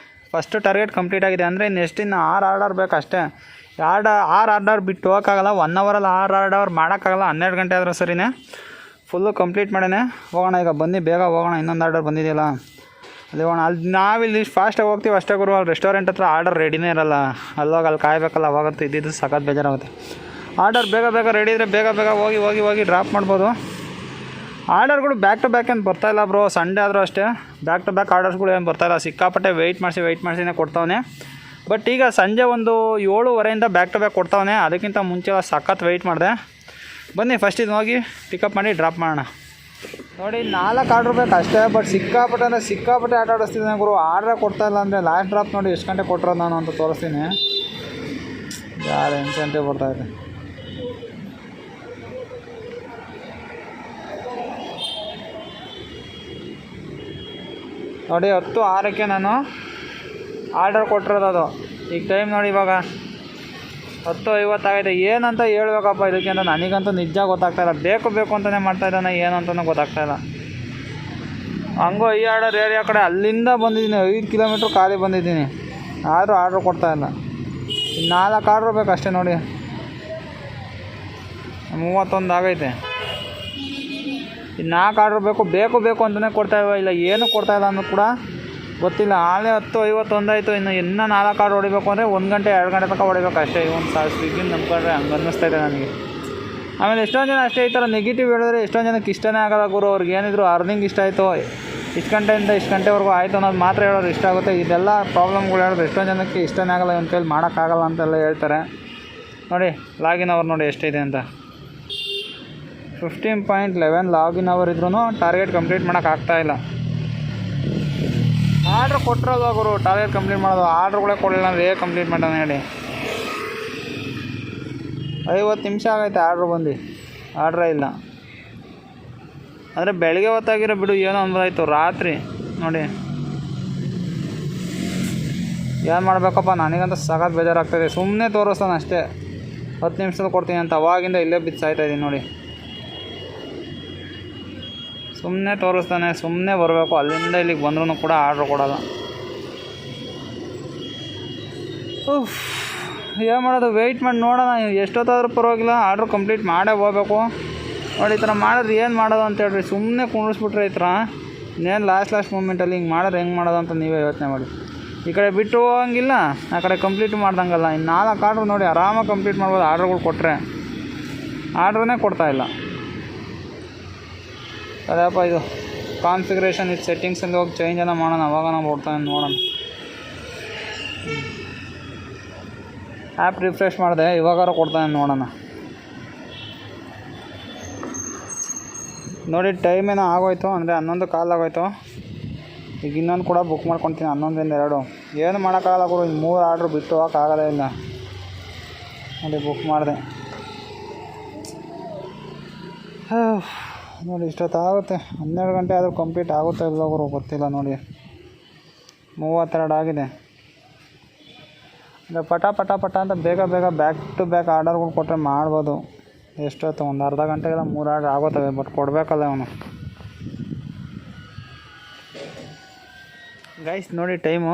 ಫಸ್ಟು ಟಾರ್ಗೆಟ್ ಕಂಪ್ಲೀಟ್ ಆಗಿದೆ. ಅಂದರೆ ನೆಕ್ಸ್ಟ್ ಇನ್ನು 6 ಆರ್ಡರ್ ಬೇಕು ಅಷ್ಟೇ. 6 ಆರ್ಡರ್ ಬಿಟ್ಟು ಹೋಗೋಕ್ಕಾಗಲ್ಲ, 1 ಅವರಲ್ಲಿ 6 ಆರ್ಡರ್ ಮಾಡೋಕ್ಕಾಗಲ್ಲ. 12 ಗಂಟೆ ಆದರೂ ಸರಿನೇ ಫುಲ್ಲು ಕಂಪ್ಲೀಟ್ ಮಾಡೇನೆ ಹೋಗೋಣ. ಈಗ ಬನ್ನಿ ಬೇಗ ಹೋಗೋಣ, ಇನ್ನೊಂದು ಆರ್ಡರ್ ಬಂದಿದೆಯಲ್ಲ ಅಲ್ಲಿ ಹೋಗೋಣ. ಅಲ್ಲಿ ನಾವಿಲ್ಲಿ ಫಾಸ್ಟಾಗಿ ಹೋಗ್ತೀವಿ ಅಷ್ಟೇ ಗುರು. ಅಲ್ಲಿ ರೆಸ್ಟೋರೆಂಟ್ ಹತ್ರ ಆರ್ಡರ್ ರೆಡಿನೇ ಇರೋಲ್ಲ, ಅಲ್ಲೋಗಿ ಅಲ್ಲಿ ಕಾಯಬೇಕಲ್ಲ. ಅವಾಗಂತೂ ಇದ್ದಿದ್ದು ಸಖತ್ ಬೇಜಾರಾಗುತ್ತೆ. ಆರ್ಡರ್ ಬೇಗ ರೆಡಿ ಇದ್ದರೆ ಬೇಗ ಹೋಗಿ ಡ್ರಾಪ್ ಮಾಡ್ಬೋದು. ಆರ್ಡರ್ಗಳು ಬ್ಯಾಕ್ ಟು ಬ್ಯಾಕ್ ಏನು ಬರ್ತಾಯಿಲ್ಲ ಬ್ರೋ. ಸಂಡೇ ಆದರೂ ಅಷ್ಟೇ ಬ್ಯಾಕ್ ಟು ಬ್ಯಾಕ್ ಆರ್ಡರ್ಸ್ಗಳು ಏನು ಬರ್ತಾಯಿಲ್ಲ. ಸಿಕ್ಕಾಪಟ್ಟೆ ವೆಯ್ಟ್ ಮಾಡಿಸಿನೇ ಕೊಡ್ತಾವನೆ. ಬಟ್ ಈಗ ಸಂಜೆ ಒಂದು 7:30 ಬ್ಯಾಕ್ ಟು ಬ್ಯಾಕ್ ಕೊಡ್ತಾವನೆ. ಅದಕ್ಕಿಂತ ಮುಂಚೆ ಸಖತ್ ವೆಯ್ಟ್ ಮಾಡಿದೆ. ಬನ್ನಿ ಫಸ್ಟ್ ಇದು ಹೋಗಿ ಪಿಕಪ್ ಮಾಡಿ ಡ್ರಾಪ್ ಮಾಡೋಣ. ನೋಡಿ 4 ಆರ್ಡ್ರ್ ಬೇಕು ಅಷ್ಟೇ. ಬಟ್ ಸಿಕ್ಕಾಪಟ್ಟೆ ಆಟ ಆಡಿಸ್ತಿದ್ದೀನಿ ಗುರು. ಆರ್ಡ್ರೇ ಕೊಡ್ತಾಯಿಲ್ಲ. ಅಂದರೆ ಲಾಸ್ಟ್ ಡ್ರಾಪ್ ನೋಡಿ ಎಷ್ಟು ಗಂಟೆ ಕೊಟ್ಟಿರೋದು ನಾನು ಅಂತ ತೋರಿಸ್ತೀನಿ. ಯಾರು ಇನ್ಸೆಂಟಿವ್ ಬರ್ತಾಯಿದೆ. ನೋಡಿ 10:06ಕ್ಕೆ ನಾನು ಆರ್ಡರ್ ಕೊಟ್ಟಿರೋದು ಅದು. ಈಗ ಟೈಮ್ ನೋಡಿ ಇವಾಗ 10:50 ಏನಂತ ಹೇಳ್ಬೇಕಪ್ಪ ಇದಕ್ಕೆ ಅಂತ ನನಗಂತೂ ನಿಜ ಗೊತ್ತಾಗ್ತಾಯಿಲ್ಲ. ಬೇಕು ಅಂತಲೇ ಮಾಡ್ತಾಯಿದ್ದಾನೆ ಏನು ಅಂತಲೂ ಗೊತ್ತಾಗ್ತಾಯಿಲ್ಲ. ಹಂಗೋ ಈ ಆರ್ಡರ್ ಏರಿಯಾ ಕಡೆ ಅಲ್ಲಿಂದ ಬಂದಿದ್ದೀನಿ, 5 ಕಿಲೋಮೀಟ್ರ್ ಖಾಲಿ ಬಂದಿದ್ದೀನಿ, ಆದರೂ ಆರ್ಡ್ರ್ ಕೊಡ್ತಾಯಿಲ್ಲ. 4 ಆರ್ಡ್ರ್ ಬೇಕು ಅಷ್ಟೇ ನೋಡಿ, 31 ಆಗೈತೆ. 4 ಆರ್ಡ್ರ್ ಬೇಕು ಅಂತಲೇ ಕೊಡ್ತಾಯಿಲ್ವ, ಇಲ್ಲ ಏನು ಕೊಡ್ತಾಯಿಲ್ಲ ಅನ್ನೋದು ಕೂಡ ಗೊತ್ತಿಲ್ಲ. ಆಲೇ 10:51 ಆಯಿತು. ಇನ್ನೂ 4 ಆರ್ಡ್ರ್ ಹೊಡಿಬೇಕು ಅಂದರೆ 1 ಗಂಟೆ 2 ಗಂಟೆ ತನಕ ಹೊಡಿಬೇಕು ಅಷ್ಟೇ. ಸ್ವಿಗ್ಗಿನ ನಂಬ್ಕೊಂಡ್ರೆ ಹಂಗೆ ಅನ್ನಿಸ್ತಾಯಿದೆ ನನಗೆ. ಆಮೇಲೆ ಎಷ್ಟೊಂದು ಜನ ಅಷ್ಟೇ ಈ ಥರ ನೆಗೆಟಿವ್ ಹೇಳಿದ್ರೆ ಎಷ್ಟೊಂದು ಜನಕ್ಕೆ ಇಷ್ಟನೇ ಆಗಲ್ಲ ಗುರು. ಅವ್ರಿಗೆ ಏನಿದ್ರು ಅರ್ನಿಂಗ್ ಇಷ್ಟ ಆಯಿತು, ಇಷ್ಟು ಗಂಟೆಯಿಂದ ಇಷ್ಟು ಗಂಟೆವರೆಗೂ ಆಯಿತು ಅನ್ನೋದು ಮಾತ್ರ ಹೇಳೋರು ಇಷ್ಟ ಆಗುತ್ತೆ. ಇದೆಲ್ಲ ಪ್ರಾಬ್ಲಮ್ಗಳು ಹೇಳಿದ್ರೆ ಎಷ್ಟೊಂದು ಜನಕ್ಕೆ ಇಷ್ಟನೇ ಆಗಲ್ಲ, ಒಂದು ಕೈಲಿ ಮಾಡೋಕ್ಕಾಗಲ್ಲ ಅಂತೆಲ್ಲ ಹೇಳ್ತಾರೆ. ನೋಡಿ ಲಾಗಿನ್ ಅವರ್ ನೋಡಿ ಎಷ್ಟಿದೆ ಅಂತ, 15.11 ಲಾಗಿನ್ ಅವರ್ ಇದ್ರೂ ಟಾರ್ಗೆಟ್ ಕಂಪ್ಲೀಟ್ ಮಾಡೋಕ್ಕಾಗ್ತಾಯಿಲ್ಲ. ಆರ್ಡ್ರ್ ಕೊಟ್ಟಿರೋದು ಗುರು ಟಾರ್ಗೆಟ್ ಕಂಪ್ಲೀಟ್ ಮಾಡೋದು, ಆರ್ಡ್ರ್ಗಳೇ ಕೊಡಲಿಲ್ಲ ಅಂದರೆ ಹೇಗೆ ಕಂಪ್ಲೀಟ್ ಮಾಡೋಣ ಹೇಳಿ. 50 ನಿಮಿಷ ಆಗೈತೆ ಆರ್ಡ್ರ್ ಬಂದು, ಆರ್ಡ್ರೇ ಇಲ್ಲ. ಅಂದರೆ ಬೆಳಗ್ಗೆ ಹೊತ್ತಾಗಿರೋ ಬಿಡು ಏನೋ ಅನ್ಬೋದಾಯ್ತು, ರಾತ್ರಿ ನೋಡಿ ಏನು ಮಾಡಬೇಕಪ್ಪ. ನನಗಂತ ಸಖತ್ ಬೇಜಾರಾಗ್ತಾಯಿದೆ. ಸುಮ್ಮನೆ ತೋರಿಸ್ತಾನೆ ಅಷ್ಟೇ, 10 ನಿಮಿಷದಲ್ಲಿ ಕೊಡ್ತೀನಿ ಅಂತ. ಅವಾಗಿಂದ ಇಲ್ಲೇ ಬಿದ್ದು ಸಾಯ್ತಾಯಿದ್ದೀನಿ ನೋಡಿ. ಸುಮ್ಮನೆ ತೋರಿಸ್ತಾನೆ, ಸುಮ್ಮನೆ ಬರಬೇಕು. ಅಲ್ಲಿಂದ ಇಲ್ಲಿಗೆ ಬಂದ್ರೂ ಕೂಡ ಆರ್ಡ್ರ್ ಕೊಡೋಲ್ಲ. ಏನು ಮಾಡೋದು, ವೆಯ್ಟ್ ಮಾಡಿ ನೋಡೋಣ. ಎಷ್ಟೊತ್ತಾದರೂ ಪರವಾಗಿಲ್ಲ, ಆರ್ಡ್ರ್ ಕಂಪ್ಲೀಟ್ ಮಾಡೇ ಹೋಗ್ಬೇಕು. ನೋಡಿ ಈ ಥರ ಮಾಡಿದ್ರೆ ಏನು ಮಾಡೋದು ಅಂತ ಹೇಳ್ರಿ. ಸುಮ್ಮನೆ ಕುಣಿಸ್ಬಿಟ್ರೆ ಈ ಥರ ಇನ್ನೇನು ಲಾಸ್ಟ್ ಮೂಮೆಂಟಲ್ಲಿ ಹಿಂಗೆ ಮಾಡಿದ್ರೆ ಹೆಂಗೆ ಮಾಡೋದು ಅಂತ ನೀವೇ ಯೋಚನೆ ಮಾಡಿ. ಈ ಕಡೆ ಬಿಟ್ಟು ಹೋಗಂಗಿಲ್ಲ, ಆ ಕಡೆ ಕಂಪ್ಲೀಟ್ ಮಾಡ್ದಂಗಲ್ಲ. ಇನ್ನು 4 ಆರ್ಡ್ರ್ ನೋಡಿ ಆರಾಮಾಗಿ ಕಂಪ್ಲೀಟ್ ಮಾಡ್ಬೋದು. ಆರ್ಡ್ರ್ಗಳು ಕೊಟ್ಟರೆ ಆರ್ಡ್ರನ್ನೇ ಕೊಡ್ತಾಯಿಲ್ಲ. ಅದೇಪ್ಪ ಇದು ಕಾನ್ಫಿಗರೇಷನ್ ಇದು ಸೆಟ್ಟಿಂಗ್ಸಲ್ಲಿ ಹೋಗಿ ಚೇಂಜ್ ಎಲ್ಲ ಮಾಡೋಣ, ಅವಾಗ ನಾವು ಕೊಡ್ತಾನೆ ನೋಡೋಣ. ಆ್ಯಪ್ ರಿಫ್ರೆಶ್ ಮಾಡಿದೆ, ಇವಾಗಾರು ಕೊಡ್ತಾನೆ ನೋಡೋಣ. ನೋಡಿ ಟೈಮೇನೋ ಆಗೋಯ್ತು, ಅಂದರೆ 11 ಕಾಲ್ ಆಗೋಯ್ತು. ಈಗ ಇನ್ನೊಂದು ಕೂಡ ಬುಕ್ ಮಾಡ್ಕೊತೀನಿ, 11ರಿಂದ 2. ಏನು ಮಾಡೋಕ್ಕಾಗಲ್ಲ ಗುರು, ಇನ್ನು 3 ಆರ್ಡ್ರ್ ಬಿಟ್ಟು ಹೋಗೋಕ್ಕಾಗೋದೇ ಇಲ್ಲ. ನೋಡಿ ಬುಕ್ ಮಾಡಿದೆ. ನೋಡಿ ಇಷ್ಟೊತ್ತಾಗುತ್ತೆ, 12 ಗಂಟೆ ಆದರೂ ಕಂಪ್ಲೀಟ್ ಆಗುತ್ತಾ ಇಲ್ಲ ಗುರು ಗೊತ್ತಿಲ್ಲ. ನೋಡಿ 32 ಆಗಿದೆ. ಅಂದರೆ ಪಟ ಅಂತ ಬೇಗ ಬ್ಯಾಕ್ ಟು ಬ್ಯಾಕ್ ಆರ್ಡರ್ಗಳು ಕೊಟ್ಟರೆ ಮಾಡ್ಬೋದು. ಎಷ್ಟೊತ್ತು, ಒಂದು ಅರ್ಧ ಗಂಟೆಗೆಲ್ಲ 3 ಆರ್ಡ್ರ್ ಆಗೋತ್ತವೆ. ಬಟ್ ಕೊಡಬೇಕಲ್ಲ ಅವನು. ಗೈಸ್ ನೋಡಿ ಟೈಮು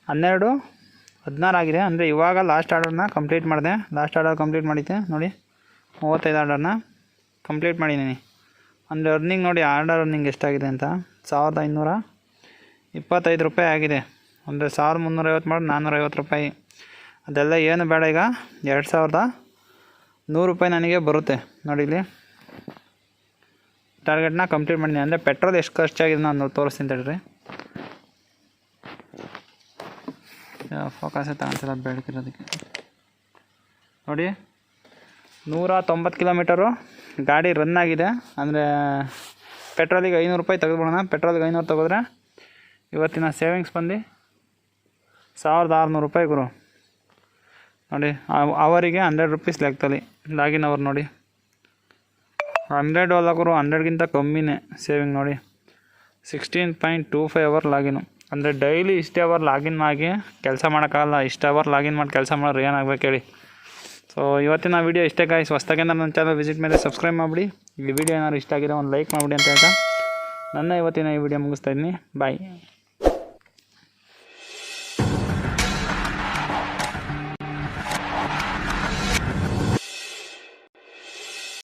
12:16 ಆಗಿದೆ. ಅಂದರೆ ಇವಾಗ ಲಾಸ್ಟ್ ಆರ್ಡರ್ನ ಕಂಪ್ಲೀಟ್ ಮಾಡಿದೆ. ಲಾಸ್ಟ್ ಆರ್ಡರ್ ಕಂಪ್ಲೀಟ್ ಮಾಡಿದ್ದೆ ನೋಡಿ, 35 ಆರ್ಡರ್ನ ಕಂಪ್ಲೀಟ್ ಮಾಡಿದ್ದೀನಿ. ಅಂದರೆ ಅರ್ನಿಂಗ್ ನೋಡಿ, ಆರ್ಡರ್ ಅರ್ನಿಂಗ್ ಎಷ್ಟಾಗಿದೆ ಅಂತ 1525 ರೂಪಾಯಿ ಆಗಿದೆ. ಅಂದರೆ 1350 ಮಾಡಿ 450 ರೂಪಾಯಿ. ಅದೆಲ್ಲ ಏನು ಬೇಡ, ಈಗ 2100 ರೂಪಾಯಿ ನನಗೆ ಬರುತ್ತೆ. ನೋಡಿ ಇಲ್ಲಿ ಟಾರ್ಗೆಟ್ನ ಕಂಪ್ಲೀಟ್ ಮಾಡಿದ್ದೀನಿ. ಅಂದರೆ ಪೆಟ್ರೋಲ್ ಎಷ್ಟು ಖರ್ಚಾಗಿದೆ ನಾನು ತೋರಿಸ್ತೀನಿ ತಡ್ರಿ. ಫೋಕಸೇ ತಗೊಳ್ತಿಲ್ಲ ಬೆಳಕಿರೋದಕ್ಕೆ. ನೋಡಿ 190 ಕಿಲೋಮೀಟರು ಗಾಡಿ ರನ್ ಆಗಿದೆ. ಅಂದರೆ ಪೆಟ್ರೋಲಿಗೆ 500 ರೂಪಾಯಿ ತೆಗೆದುಬಿಡೋಣ. ಪೆಟ್ರೋಲಿಗೆ 500 ತೆಗೆದ್ರೆ ಇವತ್ತಿನ ಸೇವಿಂಗ್ಸ್ ಬಂದು 1600 ರೂಪಾಯಿ ಗುರು. ನೋಡಿ ಅವರಿಗೆ 100 ರೂಪೀಸ್ ಲೆಕ್ಕದಲ್ಲಿ ಲಾಗಿನ್ ಅವರ್ ನೋಡಿ. 100 ಅಲ್ಲ ಗುರು, 100ಗಿಂತ ಕಮ್ಮಿನೇ ಸೇವಿಂಗ್ ನೋಡಿ. 16.25 ಅವರ್ ಲಾಗಿನು. ಅಂದರೆ ಡೈಲಿ ಇಷ್ಟೇ ಅವರ್ ಲಾಗಿನ್ ಆಗಿ ಕೆಲಸ ಮಾಡೋಕ್ಕಾಗಲ್ಲ. ಇಷ್ಟು ಅವರ್ ಲಾಗಿನ್ ಮಾಡಿ ಕೆಲಸ ಮಾಡೋರು ಏನಾಗಬೇಕು ಹೇಳಿ. ಸೊ ಇವತ್ತಿನ ವೀಡಿಯೋ ಇಷ್ಟೇ ಗಾಯ್ಸ್. ಹೊಸ್ದಾಗಿ ನನ್ನ ಚಾನಲ್ ವಿಸಿಟ್ ಮೇಲೆ ಸಬ್ಸ್ಕ್ರೈಬ್ ಮಾಡಿಬಿಡಿ. ಈ ವಿಡಿಯೋ ಏನಾದ್ರು ಇಷ್ಟ ಆಗಿದೆ ಒಂದು ಲೈಕ್ ಮಾಡಿಬಿಡಿ ಅಂತ ಹೇಳ್ತಾ ನನ್ನ ಇವತ್ತಿನ ಈ ವಿಡಿಯೋ ಮುಗಿಸ್ತಾ ಇದ್ದೀನಿ. ಬಾಯ್.